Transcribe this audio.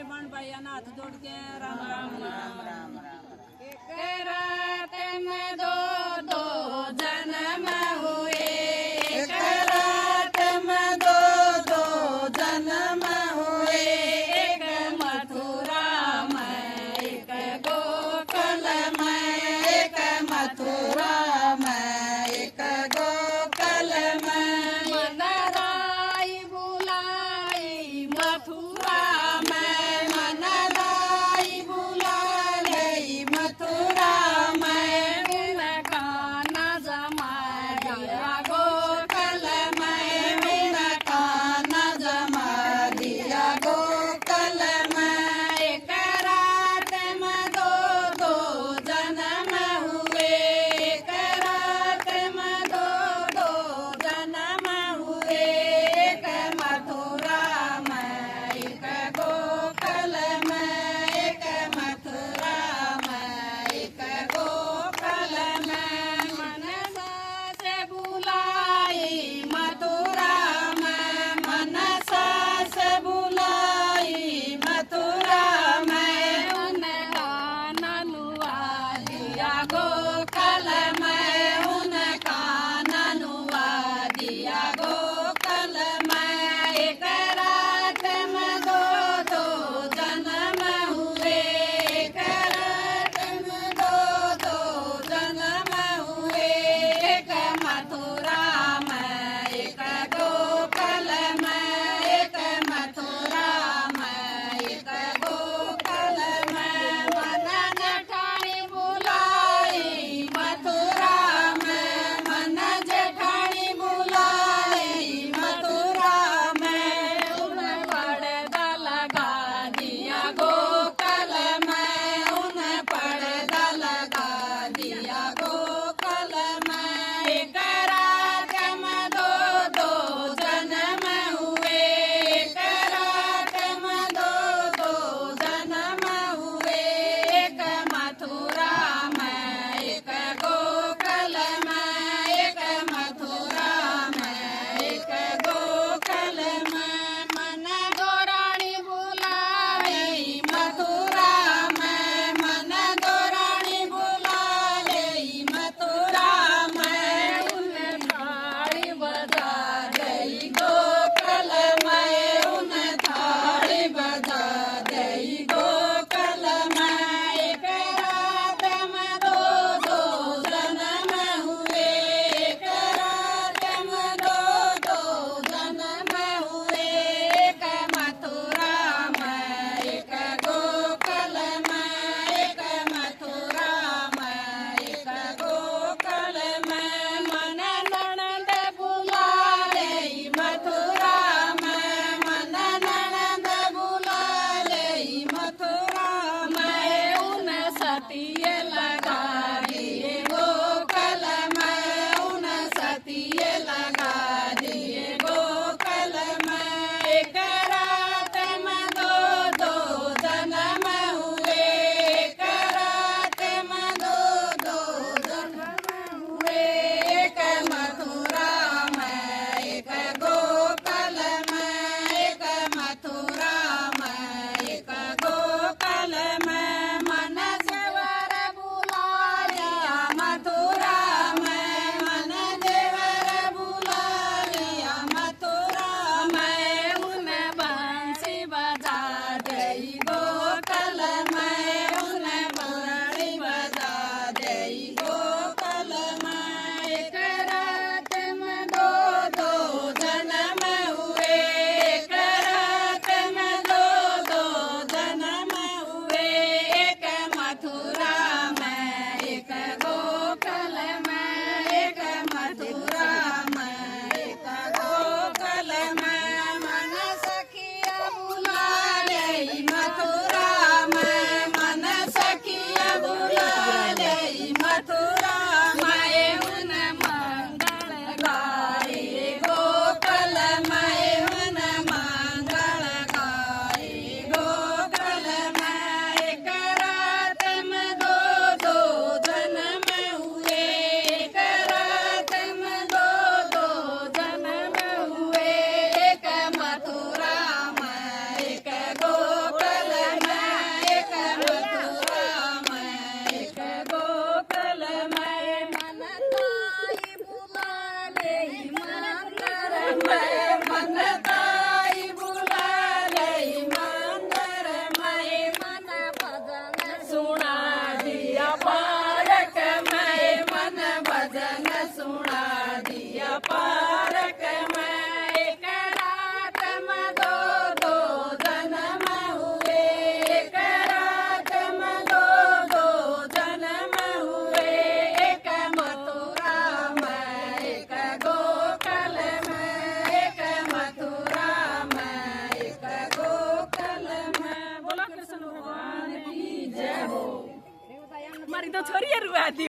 बन भाई हाथ जोड़ के राम राम राम राम राम। एक रात में दो दो जन्म हुए, एक रात में दो दो जन्म हुए, एक मथुरा में एक गोकुल में, एक मथुरा में एक गोकुल में। मनराई बुलाई मथुरा में, मनराई बुला गई मथुरा में, उनका न जमा दिया गोकुल में, उनका न जमा दिया गोकुल में। एक रात में दो दो जन्म हुए, एक रात में दो दो जन्म हुए, एक मथुरा में एक गोकुल में, एक मथुरा में एक गोकुल में। मनसा से बुलाई मथुरा में मनसा से बुलाई मथुरा में, उनका ननुआ दिया गोकुल में उनका ननुआ दिया गोकुल में। एक रात में दो दो जन्म हुए, एक रात में दो दो जन्म हुए, एक मथुरा में एक गोकुल में, एक मथुरा में एक गोकुल में। मन जेठानी बुलाई मथुरा में, मन जेठानी बुलाई मथुरा में, उन पर्दा लगा दिया गोकुल में, उन पर्दा लगा दिया गोकुल में। एक रात में दो दो जन्म हुए, एक रात में दो दो जन्म हुए, एक मथुरा में एक गोकुल में, एक मथुरा में एक गोकुल में। मन गोरानी बुलाई मथुरा में, मन दोरानी बुलाई मथुरा में, उन थाली बजा गई गोकुल में, उन थाली बजा गई गोकुल में। एक रात में दो दो जन्म हुए, एक रात में दो दो जन्म हुए, एक मथुरा में एक गोकुल में, एक मथुरा में एक गोकुल में। मन ननद बुला गई मथुरा में, मन ननद बुला गई मथुरा में, उन सती